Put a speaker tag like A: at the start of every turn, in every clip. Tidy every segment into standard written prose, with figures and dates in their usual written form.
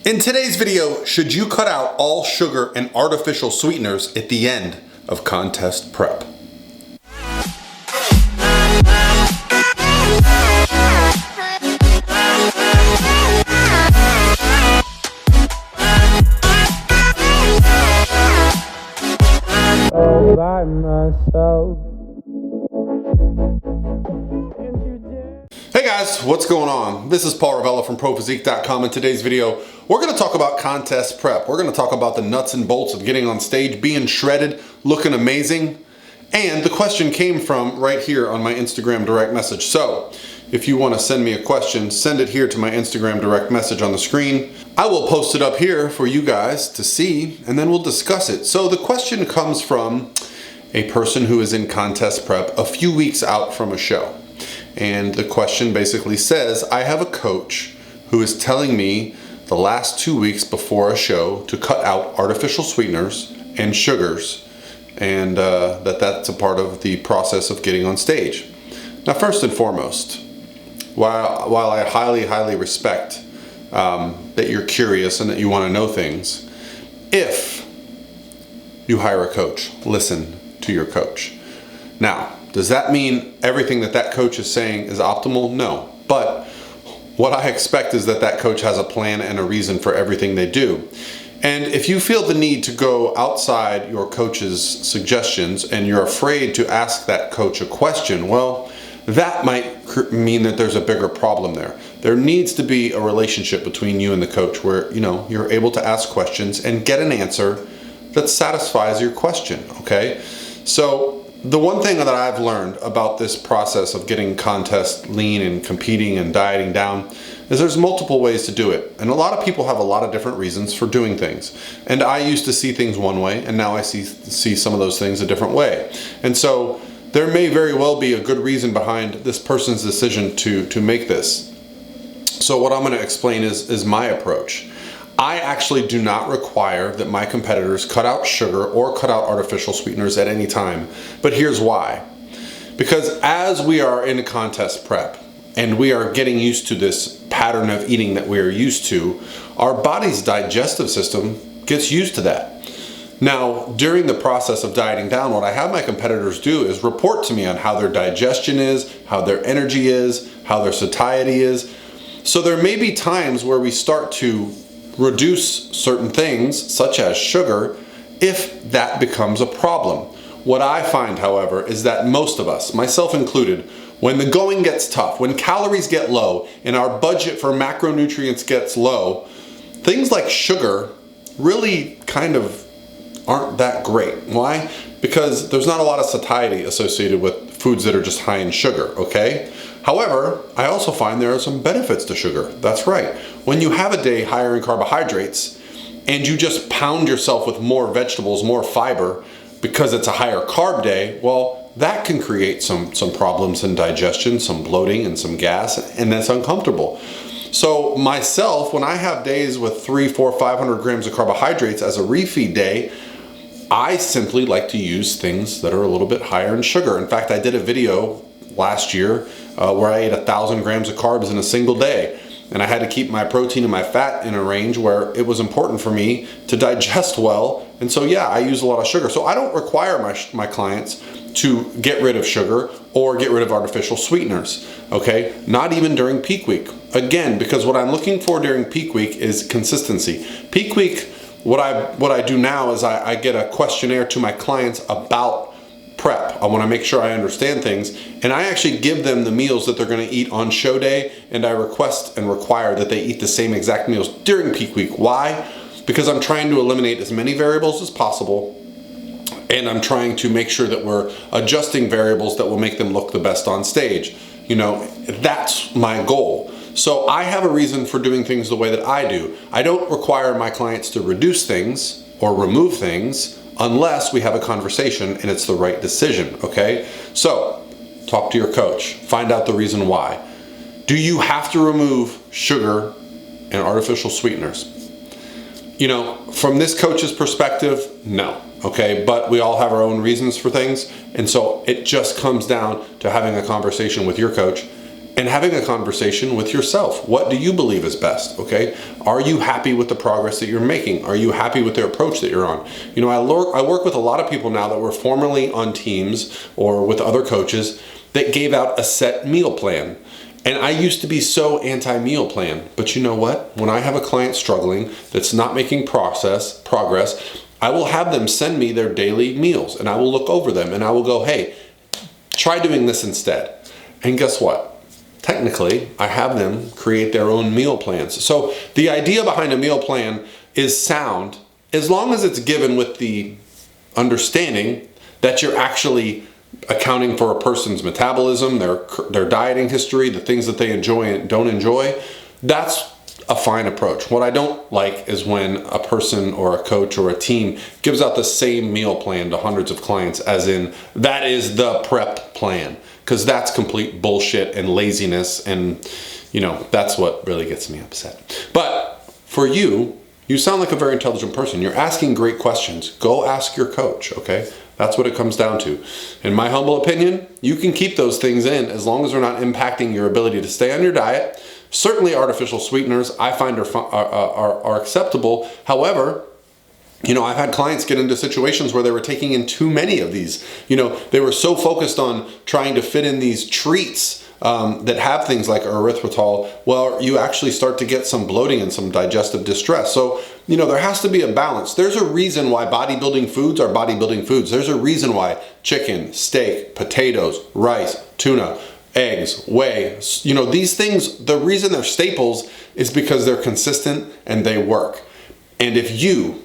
A: In today's video, should you cut out all sugar and artificial sweeteners at the end of contest prep?
B: All by myself.
A: Hey guys, what's going on? This is Paul Ravella from ProPhysique.com. In today's video, we're going to talk about contest prep. We're going to talk about the nuts and bolts of getting on stage, being shredded, looking amazing. And the question came from right here on my Instagram direct message. So if you want to send me a question, send it here to my Instagram direct message on the screen. I will post it up here for you guys to see, and then we'll discuss it. So the question comes from a person who is in contest prep a few weeks out from a show. And the question basically says, I have a coach who is telling me the last 2 weeks before a show to cut out artificial sweeteners and sugars, and that's a part of the process of getting on stage. Now, first and foremost, while I highly respect that you're curious and that you want to know things, if you hire a coach, listen to your coach. Now, does that mean everything that coach is saying is optimal? No. But what I expect is that coach has a plan and a reason for everything they do. And if you feel the need to go outside your coach's suggestions and you're afraid to ask that coach a question, well, that might mean that there's a bigger problem there. There needs to be a relationship between you and the coach where, you're able to ask questions and get an answer that satisfies your question, okay? So the one thing that I've learned about this process of getting contest lean and competing and dieting down is there's multiple ways to do it. And a lot of people have a lot of different reasons for doing things. And I used to see things one way, and now I see some of those things a different way. And so there may very well be a good reason behind this person's decision to make this. So what I'm going to explain is my approach. I actually do not require that my competitors cut out sugar or cut out artificial sweeteners at any time. But here's why. Because as we are in a contest prep and we are getting used to this pattern of eating that we are used to, our body's digestive system gets used to that. Now, during the process of dieting down, what I have my competitors do is report to me on how their digestion is, how their energy is, how their satiety is. So there may be times where we start to reduce certain things, such as sugar, if that becomes a problem. What I find, however, is that most of us, myself included, when the going gets tough, when calories get low, and our budget for macronutrients gets low, things like sugar really kind of aren't that great. Why? Because there's not a lot of satiety associated with foods that are just high in sugar, okay? However, I also find there are some benefits to sugar. That's right. When you have a day higher in carbohydrates and you just pound yourself with more vegetables, more fiber, because it's a higher carb day, well, that can create some problems in digestion, some bloating and some gas, and that's uncomfortable. So myself, when I have days with 300, 400, 500 grams of carbohydrates as a refeed day, I simply like to use things that are a little bit higher in sugar. In fact, I did a video last year where I ate 1,000 grams of carbs in a single day. And I had to keep my protein and my fat in a range where it was important for me to digest well. And so, yeah, I use a lot of sugar. So I don't require my clients to get rid of sugar or get rid of artificial sweeteners, okay? Not even during peak week. Again, because what I'm looking for during peak week is consistency. Peak week, what I do now is I get a questionnaire to my clients about prep. I want to make sure I understand things, and I actually give them the meals that they're going to eat on show day, and I request and require that they eat the same exact meals during peak week. Why? Because I'm trying to eliminate as many variables as possible, and I'm trying to make sure that we're adjusting variables that will make them look the best on stage. That's my goal. So I have a reason for doing things the way that I do. I don't require my clients to reduce things or remove things unless we have a conversation and it's the right decision, okay? So, talk to your coach. Find out the reason why. Do you have to remove sugar and artificial sweeteners? From this coach's perspective, no, okay? But we all have our own reasons for things, and so it just comes down to having a conversation with your coach and having a conversation with yourself. What do you believe is best, okay? Are you happy with the progress that you're making? Are you happy with the approach that you're on? You know, I work with a lot of people now that were formerly on teams or with other coaches that gave out a set meal plan. And I used to be so anti-meal plan, but you know what? When I have a client struggling that's not making progress, I will have them send me their daily meals and I will look over them and I will go, hey, try doing this instead. And guess what? Technically, I have them create their own meal plans. So the idea behind a meal plan is sound as long as it's given with the understanding that you're actually accounting for a person's metabolism, their dieting history, the things that they enjoy and don't enjoy. That's a fine approach. What I don't like is when a person or a coach or a team gives out the same meal plan to hundreds of clients, as in that is the prep plan, because that's complete bullshit and laziness, and you know, that's what really gets me upset. But for you, you sound like a very intelligent person. You're asking great questions. Go ask your coach, okay? That's what it comes down to. In my humble opinion, you can keep those things in as long as they're not impacting your ability to stay on your diet. Certainly artificial sweeteners I find are acceptable. However, you know, I've had clients get into situations where they were taking in too many of these. You know, they were so focused on trying to fit in these treats that have things like erythritol. Well, you actually start to get some bloating and some digestive distress. So, you know, there has to be a balance. There's a reason why bodybuilding foods are bodybuilding foods. There's a reason why chicken, steak, potatoes, rice, tuna, eggs, whey, you know, these things, the reason they're staples is because they're consistent and they work. And if you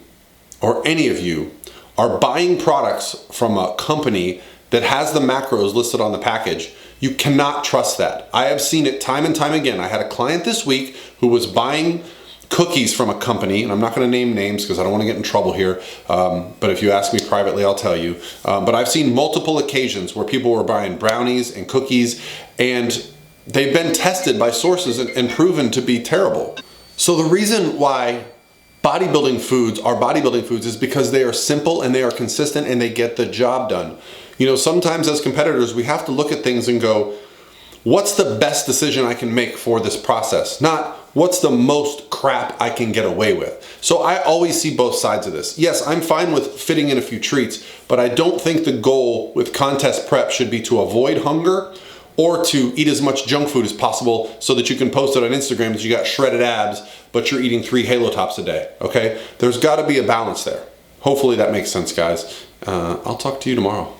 A: or any of you are buying products from a company that has the macros listed on the package, you cannot trust that. I have seen it time and time again. I had a client this week who was buying cookies from a company, and I'm not going to name names because I don't want to get in trouble here, but if you ask me privately, I'll tell you. But I've seen multiple occasions where people were buying brownies and cookies, and they've been tested by sources and proven to be terrible. So the reason why bodybuilding foods are bodybuilding foods is because they are simple and they are consistent and they get the job done. You know, sometimes as competitors, we have to look at things and go, what's the best decision I can make for this process? Not what's the most crap I can get away with. So I always see both sides of this. Yes, I'm fine with fitting in a few treats, but I don't think the goal with contest prep should be to avoid hunger or to eat as much junk food as possible so that you can post it on Instagram that you got shredded abs, but you're eating 3 Halo Tops a day, okay? There's gotta be a balance there. Hopefully that makes sense, guys. I'll talk to you tomorrow.